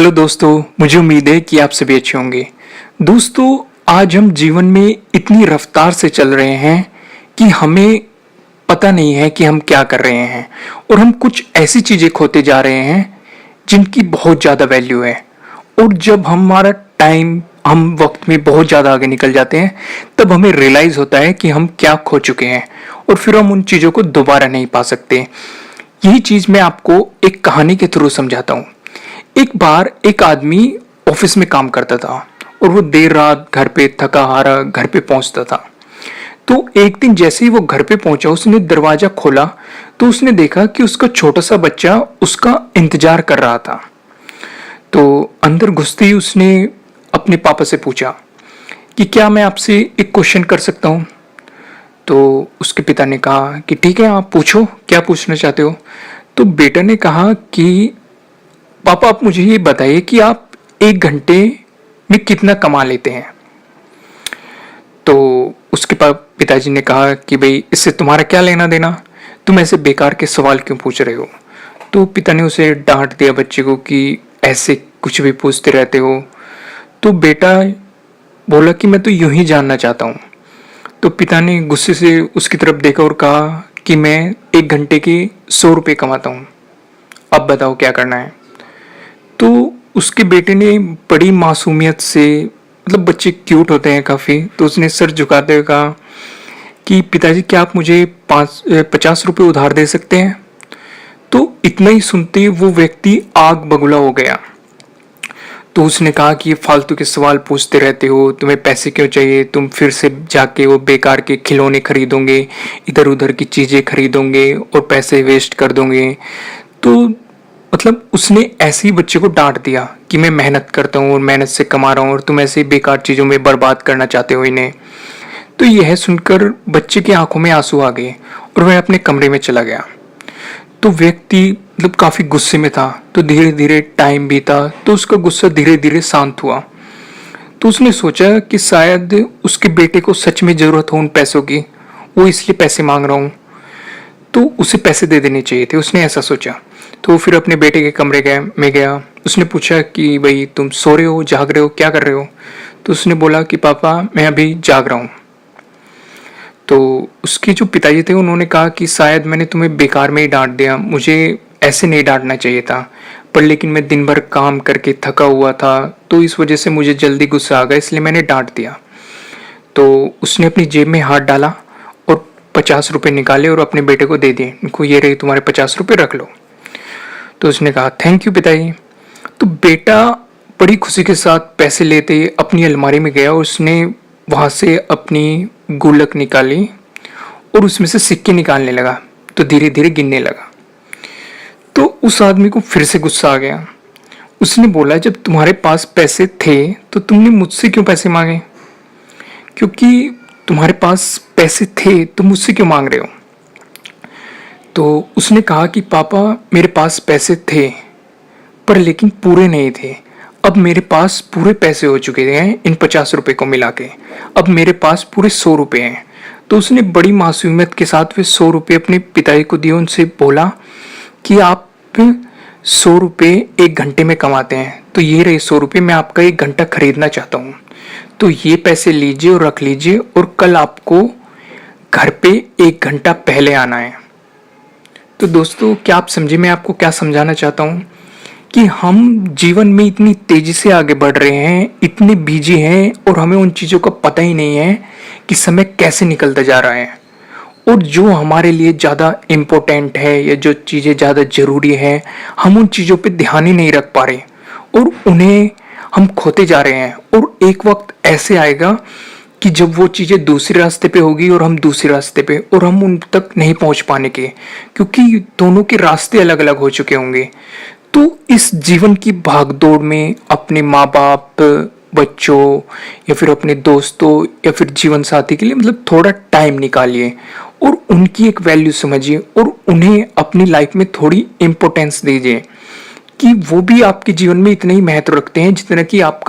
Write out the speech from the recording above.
Hello दोस्तों, मुझे उम्मीद है कि आप सभी अच्छे होंगे। दोस्तों, आज हम जीवन में इतनी रफ्तार से चल रहे हैं कि हमें पता नहीं है कि हम क्या कर रहे हैं और हम कुछ ऐसी चीजें खोते जा रहे हैं जिनकी बहुत ज़्यादा वैल्यू है। और जब हमारा टाइम हम वक्त में बहुत ज़्यादा आगे निकल जाते हैं तब हमें रियलाइज़ होता है कि हम क्या खो चुके हैं और फिर हम उन चीज़ों को दोबारा नहीं पा सकते। यही चीज़ मैं आपको एक कहानी के थ्रू समझाता हूँ। एक बार एक आदमी ऑफिस में काम करता था और वो देर रात घर पे थका हारा घर पे पहुंचता था। तो एक दिन जैसे ही वो घर पे पहुंचा, उसने दरवाजा खोला तो उसने देखा कि उसका छोटा सा बच्चा उसका इंतजार कर रहा था। तो अंदर घुसते ही उसने अपने पापा से पूछा कि क्या मैं आपसे एक क्वेश्चन कर सकता हूँ। तो उसके पिता ने कहा कि ठीक है, आप पूछो, क्या पूछना चाहते हो। तो बेटा ने कहा कि पापा, आप मुझे ये बताइए कि आप एक घंटे में कितना कमा लेते हैं। तो उसके पिताजी ने कहा कि भाई, इससे तुम्हारा क्या लेना देना, तुम ऐसे बेकार के सवाल क्यों पूछ रहे हो। तो पिता ने उसे डांट दिया बच्चे को कि ऐसे कुछ भी पूछते रहते हो। तो बेटा बोला कि मैं तो यूं ही जानना चाहता हूँ। तो पिता ने गुस्से से उसकी तरफ देखा और कहा कि मैं एक घंटे के 100 रुपये कमाता हूँ, अब बताओ क्या करना है। तो उसके बेटे ने बड़ी मासूमियत से, मतलब बच्चे क्यूट होते हैं काफ़ी, तो उसने सर झुकाते हुए कहा कि पिताजी, क्या आप मुझे 50 रुपये उधार दे सकते हैं। तो इतना ही सुनते ही वो व्यक्ति आग बबूला हो गया। तो उसने कहा कि ये फालतू के सवाल पूछते रहते हो, तुम्हें पैसे क्यों चाहिए, तुम फिर से जाके वो बेकार के खिलौने खरीदोगे, इधर उधर की चीज़ें खरीदोगे और पैसे वेस्ट कर दोगे। तो मतलब उसने ऐसे ही बच्चे को डांट दिया कि मैं मेहनत करता हूँ और मेहनत से कमा रहा हूँ और तुम ऐसे ही बेकार चीज़ों में बर्बाद करना चाहते हो इन्हें। तो यह सुनकर बच्चे की आंखों में आंसू आ गए और वह अपने कमरे में चला गया। तो व्यक्ति मतलब काफ़ी गुस्से में था। तो धीरे धीरे टाइम बीता तो उसका गुस्सा धीरे धीरे शांत हुआ। तो उसने सोचा कि शायद उसके बेटे को सच में ज़रूरत हो उन पैसों की, वो इसलिए पैसे मांग रहा हूँ, तो उसे पैसे दे देने चाहिए थे, उसने ऐसा सोचा। तो फिर अपने बेटे के कमरे में गया। उसने पूछा कि भाई, तुम सो रहे हो, जाग रहे हो, क्या कर रहे हो। तो उसने बोला कि पापा, मैं अभी जाग रहा हूँ। तो उसके जो पिताजी थे उन्होंने कहा कि शायद मैंने तुम्हें बेकार में ही डांट दिया, मुझे ऐसे नहीं डांटना चाहिए था, पर लेकिन मैं दिन भर काम करके थका हुआ था तो इस वजह से मुझे जल्दी गुस्सा आ गया, इसलिए मैंने डांट दिया। तो उसने अपनी जेब में हाथ डाला और 50 रुपये निकाले और अपने बेटे को दे दिए। इनको, ये रही तुम्हारे 50 रुपये, रख लो। तो उसने कहा थैंक यू पिताजी। तो बेटा बड़ी खुशी के साथ पैसे लेते अपनी अलमारी में गया और उसने वहाँ से अपनी गुल्लक निकाली और उसमें से सिक्के निकालने लगा। तो धीरे धीरे गिनने लगा। तो उस आदमी को फिर से गुस्सा आ गया। उसने बोला, जब तुम्हारे पास पैसे थे तो तुमने मुझसे क्यों पैसे मांगे, क्योंकि तुम्हारे पास पैसे थे तो मुझसे क्यों मांग रहे हो। तो उसने कहा कि पापा, मेरे पास पैसे थे पर लेकिन पूरे नहीं थे, अब मेरे पास पूरे पैसे हो चुके हैं इन 50 रुपये को मिला के, अब मेरे पास पूरे 100 रुपये हैं। तो उसने बड़ी मासूमियत के साथ वे 100 रुपये अपने पिताजी को दिए। उनसे बोला कि आप 100 रुपये एक घंटे में कमाते हैं, तो ये रहे 100 रुपये, मैं आपका एक घंटा खरीदना चाहता हूँ, तो ये पैसे लीजिए और रख लीजिए और कल आपको घर पे एक घंटा पहले आना है। तो दोस्तों, क्या आप समझे मैं आपको क्या समझाना चाहता हूँ कि हम जीवन में इतनी तेजी से आगे बढ़ रहे हैं, इतने बिजी हैं और हमें उन चीज़ों का पता ही नहीं है कि समय कैसे निकलता जा रहा है। और जो हमारे लिए ज़्यादा इम्पोर्टेंट है या जो चीज़ें ज़्यादा ज़रूरी है, हम उन चीज़ों पे ध्यान ही नहीं रख पा रहे और उन्हें हम खोते जा रहे हैं। और एक वक्त ऐसे आएगा कि जब वो चीज़ें दूसरे रास्ते पे होगी और हम दूसरे रास्ते पे, और हम उन तक नहीं पहुंच पाने के, क्योंकि दोनों के रास्ते अलग अलग हो चुके होंगे। तो इस जीवन की भागदौड़ में अपने माँ बाप, बच्चों या फिर अपने दोस्तों या फिर जीवन साथी के लिए मतलब थोड़ा टाइम निकालिए और उनकी एक वैल्यू समझिए और उन्हें अपनी लाइफ में थोड़ी इम्पोर्टेंस दीजिए कि वो भी आपके जीवन में इतना ही महत्व रखते हैं जितना कि आपका